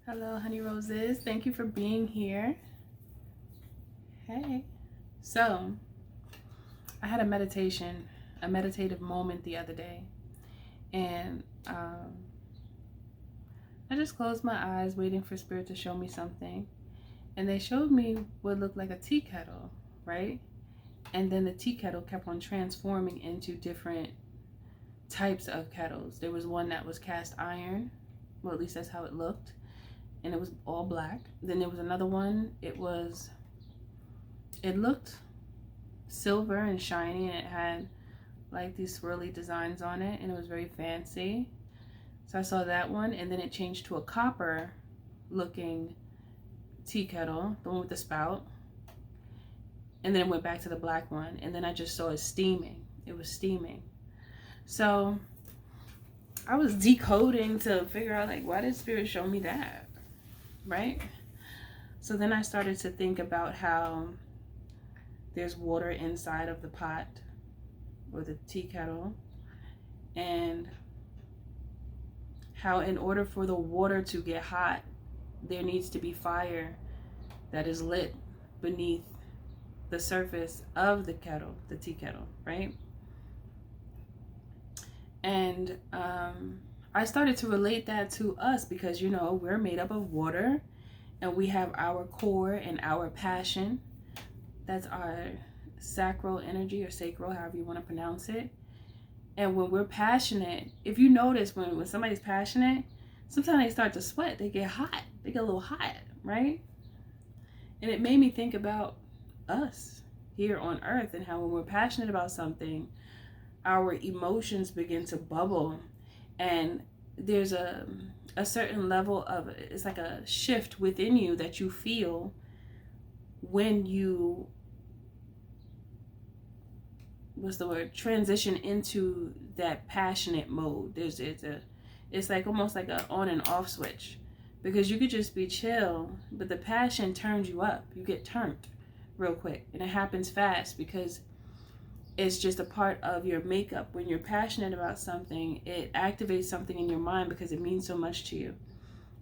Hello, honey roses. Thank you for being here. Hey. So, I had a meditative moment the other day, and I just closed my eyes, waiting for Spirit to show me something, and they showed me what looked like a tea kettle, right? And then the tea kettle kept on transforming into different types of kettles. There was one that was cast iron, well, at least that's how it looked, and it was all black. Then there was another one, it looked silver and shiny, and it had like these swirly designs on it, and it was very fancy. So I saw that one, and then it changed to a copper looking tea kettle, the one with the spout, and then it went back to the black one, and then I just saw it steaming. It was steaming. So I was decoding to figure out, like, why did Spirit show me that, right? So then I started to think about how there's water inside of the pot or the tea kettle, and how in order for the water to get hot, there needs to be fire that is lit beneath the surface of the kettle, the tea kettle, right? And I started to relate that to us because, you know, we're made up of water, and we have our core and our passion. That's our sacral energy, or sacral, however you want to pronounce it. And when we're passionate, if you notice when somebody's passionate, sometimes they start to sweat. They get hot. They get a little hot, right? And it made me think about us here on earth, and how when we're passionate about something, our emotions begin to bubble, and there's a certain level of, it's like a shift within you that you feel when you, transition into that passionate mode. It's like almost like a on and off switch, because you could just be chill, but the passion turns you up. You get turned real quick, and it happens fast because it's just a part of your makeup. When you're passionate about something, it activates something in your mind because it means so much to you,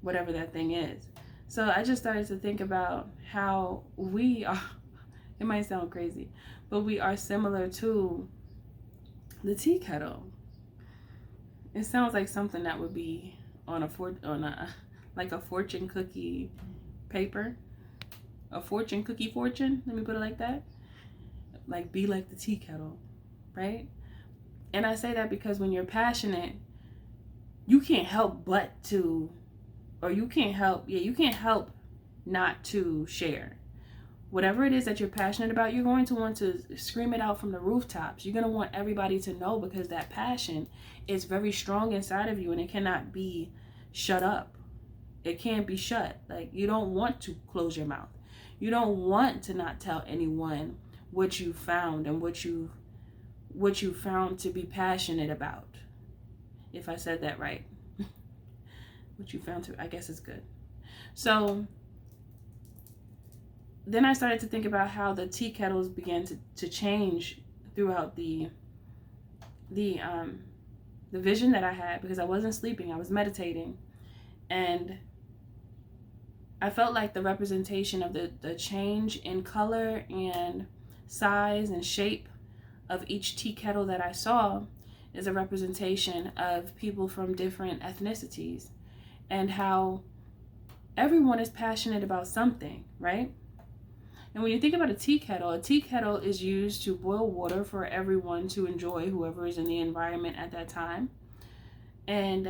whatever that thing is. So I just started to think about how we are, it might sound crazy, but we are similar to the tea kettle. It sounds like something that would be on like a fortune cookie paper, a fortune cookie fortune. Let me put it like that. Like, be like the tea kettle, right? And I say that because when you're passionate, you can't help but to, or you can't help not to share. Whatever it is that you're passionate about, you're going to want to scream it out from the rooftops. You're going to want everybody to know, because that passion is very strong inside of you, and it cannot be shut up. It can't be shut. Like, you don't want to close your mouth. You don't want to not tell anyone what you found and what you found to be passionate about. If I said that right. What you found to, I guess it's good. So then I started to think about how the tea kettles began to change throughout the vision that I had, because I wasn't sleeping, I was meditating, and I felt like the representation of the change in color and size and shape of each tea kettle that I saw is a representation of people from different ethnicities, and how everyone is passionate about something, right? And when you think about a tea kettle is used to boil water for everyone to enjoy, whoever is in the environment at that time. And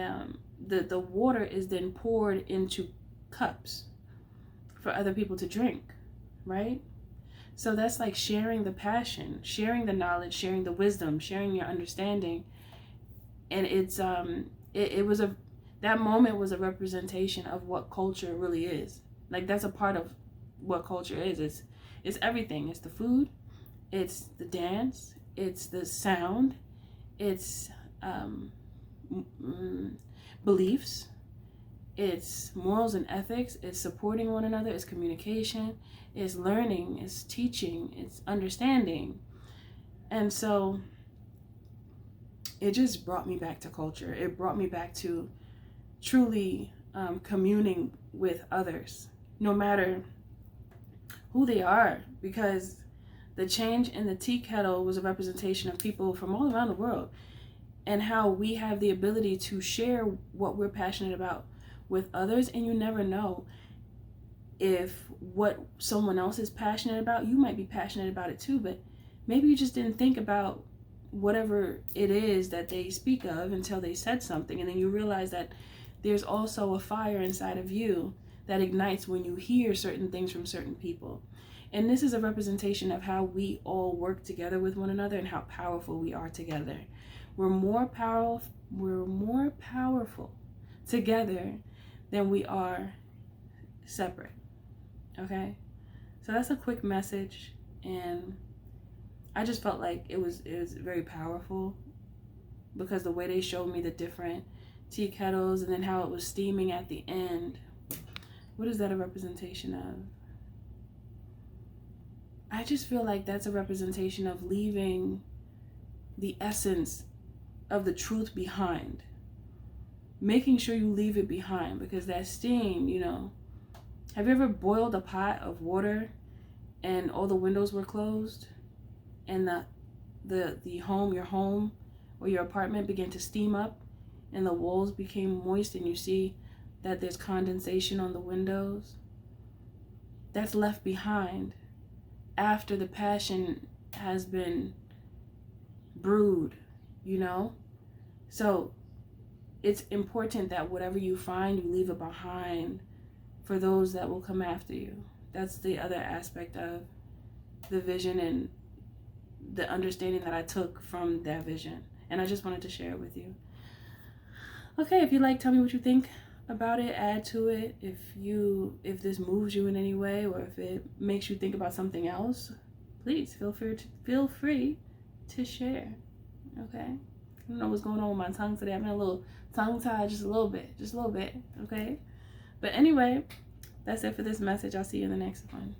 the water is then poured into cups for other people to drink, right? So that's like sharing the passion, sharing the knowledge, sharing the wisdom, sharing your understanding. And it's that moment was a representation of what culture really is. Like, that's a part of what culture is. It's everything. It's the food, it's the dance, it's the sound, it's beliefs, it's morals and ethics, it's supporting one another, it's communication, it's learning, it's teaching, it's understanding. And so it just brought me back to culture. It brought me back to truly communing with others, no matter who they are, because the change in the tea kettle was a representation of people from all around the world, and how we have the ability to share what we're passionate about with others. And you never know if what someone else is passionate about, you might be passionate about it too, but maybe you just didn't think about whatever it is that they speak of until they said something, and then you realize that there's also a fire inside of you that ignites when you hear certain things from certain people. And this is a representation of how we all work together with one another and how powerful we are together. We're more powerful together than we are separate. Okay? So that's a quick message, and I just felt like it was very powerful, because the way they showed me the different tea kettles and then how it was steaming at the end. What is that a representation of? I just feel like that's a representation of leaving the essence of the truth behind. Making sure you leave it behind, because that steam, you know, have you ever boiled a pot of water and all the windows were closed, and your home or your apartment began to steam up and the walls became moist, and you see that there's condensation on the windows? That's left behind after the passion has been brewed, you know? So it's important that whatever you find, you leave it behind for those that will come after you. That's the other aspect of the vision and the understanding that I took from that vision. And I just wanted to share it with you. Okay, if you like, tell me what you think about it, add to it. If this moves you in any way, or if it makes you think about something else, please feel free to share. Okay? I don't know what's going on with my tongue today. I'm in a little tongue tied, just a little bit. Okay? But anyway, that's it for this message. I'll see you in the next one.